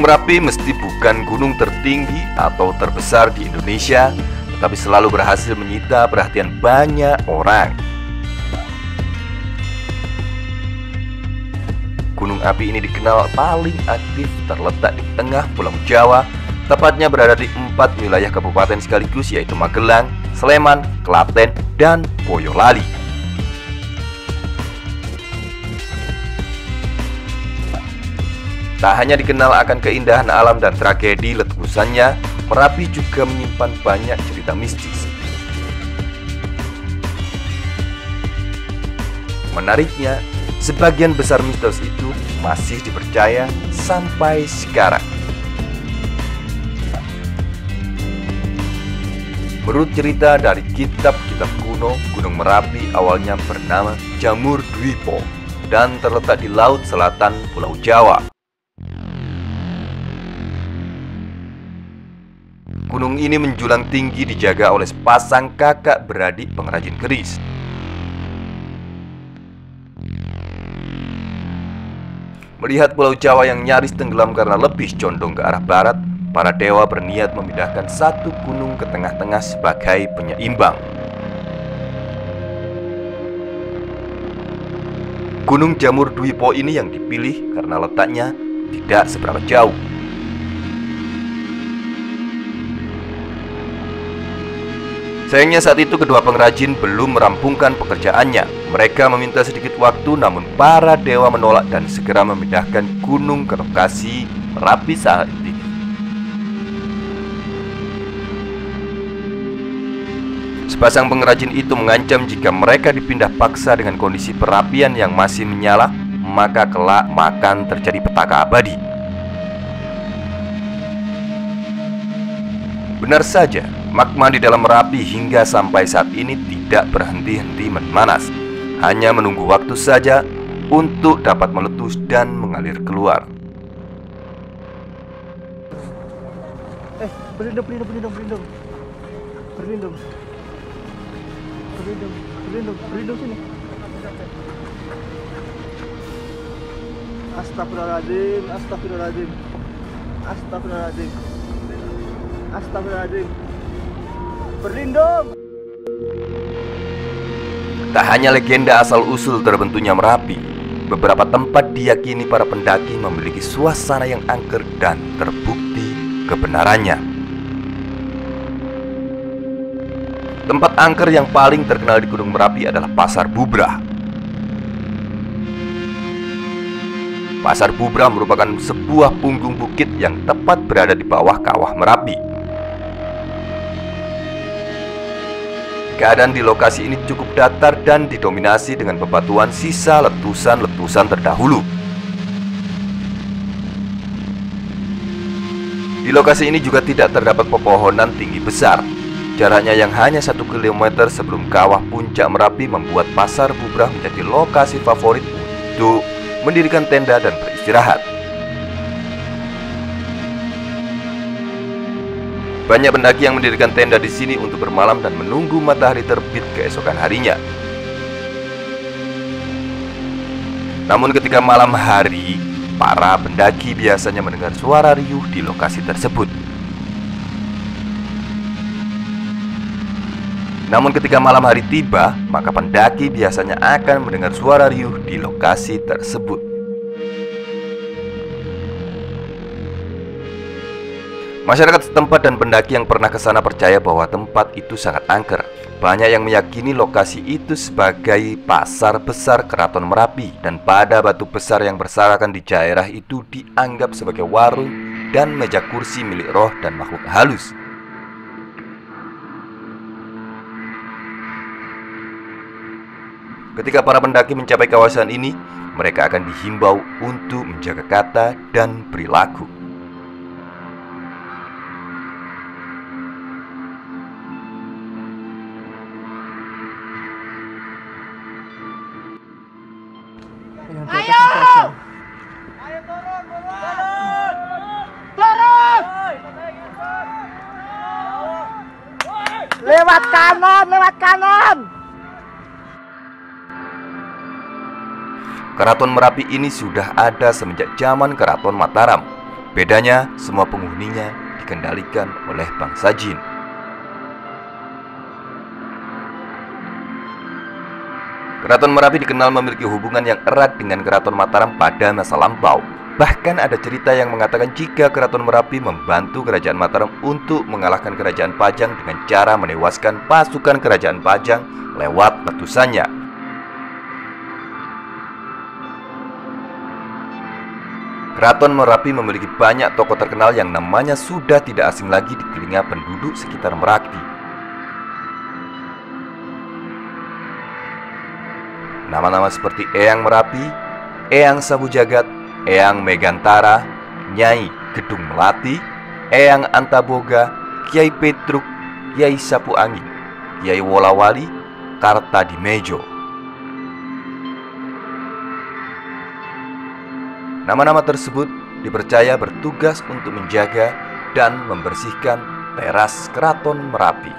Gunung Merapi mesti bukan gunung tertinggi atau terbesar di Indonesia, tetapi selalu berhasil menyita perhatian banyak orang. Gunung api ini dikenal paling aktif, terletak di tengah Pulau Jawa, tepatnya berada di 4 wilayah kabupaten sekaligus, yaitu Magelang, Sleman, Klaten, dan Boyolali. Tak hanya dikenal akan keindahan alam dan tragedi letusannya, Merapi juga menyimpan banyak cerita mistis. Menariknya, sebagian besar mitos itu masih dipercaya sampai sekarang. Menurut cerita dari kitab-kitab kuno, Gunung Merapi awalnya bernama Jamur Dwipo dan terletak di laut selatan Pulau Jawa. Gunung ini menjulang tinggi, dijaga oleh sepasang kakak beradik pengrajin keris. Melihat Pulau Jawa yang nyaris tenggelam karena lebih condong ke arah barat, para dewa berniat memindahkan satu gunung ke tengah-tengah sebagai penyeimbang. Gunung Jamur Dwipo ini yang dipilih karena letaknya tidak seberapa jauh. Sayangnya saat itu kedua pengrajin belum merampungkan pekerjaannya. Mereka meminta sedikit waktu, namun para dewa menolak dan segera memindahkan gunung ke lokasi Merapi saat ini. Sepasang pengrajin itu mengancam jika mereka dipindah paksa dengan kondisi perapian yang masih menyala, maka kelak akan terjadi petaka abadi. Benar saja, magma di dalam Merapi hingga sampai saat ini tidak berhenti-henti memanas, hanya menunggu waktu saja untuk dapat meletus dan mengalir keluar. Berlindung sini. Astagfirullahaladzim, astagfirullahaladzim, astagfirullahaladzim, astagfirullahaladzim. Berlindung. Tak hanya legenda asal-usul terbentuknya Merapi, beberapa tempat diyakini para pendaki memiliki suasana yang angker dan terbukti kebenarannya. Tempat angker yang paling terkenal di Gunung Merapi adalah Pasar Bubrah. Pasar Bubrah merupakan sebuah punggung bukit yang tepat berada di bawah kawah Merapi. Keadaan di lokasi ini cukup datar dan didominasi dengan bebatuan sisa letusan-letusan terdahulu. Di lokasi ini juga tidak terdapat pepohonan tinggi besar. Jaraknya yang hanya 1 km sebelum kawah puncak Merapi membuat Pasar Bubrah menjadi lokasi favorit untuk mendirikan tenda dan beristirahat. Banyak pendaki yang mendirikan tenda di sini untuk bermalam dan menunggu matahari terbit keesokan harinya. Namun ketika malam hari, para pendaki biasanya mendengar suara riuh di lokasi tersebut. Namun ketika malam hari tiba, maka pendaki biasanya akan mendengar suara riuh di lokasi tersebut. Masyarakat setempat dan pendaki yang pernah ke sana percaya bahwa tempat itu sangat angker. Banyak yang meyakini lokasi itu sebagai pasar besar Keraton Merapi, dan pada batu besar yang berserakan di daerah itu dianggap sebagai warung dan meja kursi milik roh dan makhluk halus. Ketika para pendaki mencapai kawasan ini, mereka akan dihimbau untuk menjaga kata dan perilaku. Ayo! Ayo turun! Turun! Lewat kanan, lewat kanan! Keraton Merapi ini sudah ada semenjak zaman Keraton Mataram. Bedanya, semua penghuninya dikendalikan oleh bangsa jin. Keraton Merapi dikenal memiliki hubungan yang erat dengan Keraton Mataram pada masa lampau. Bahkan ada cerita yang mengatakan jika Keraton Merapi membantu Kerajaan Mataram untuk mengalahkan Kerajaan Pajang dengan cara menewaskan pasukan Kerajaan Pajang lewat letusannya. Keraton Merapi memiliki banyak tokoh terkenal yang namanya sudah tidak asing lagi di telinga penduduk sekitar Merapi. Nama-nama seperti Eyang Merapi, Eyang Sabu Jagat, Eyang Megantara, Nyai Gedung Melati, Eyang Antaboga, Kiai Petruk, Kiai Sapu Angin, Kiai Wolawali, Kartadimejo. Nama-nama tersebut dipercaya bertugas untuk menjaga dan membersihkan teras Keraton Merapi.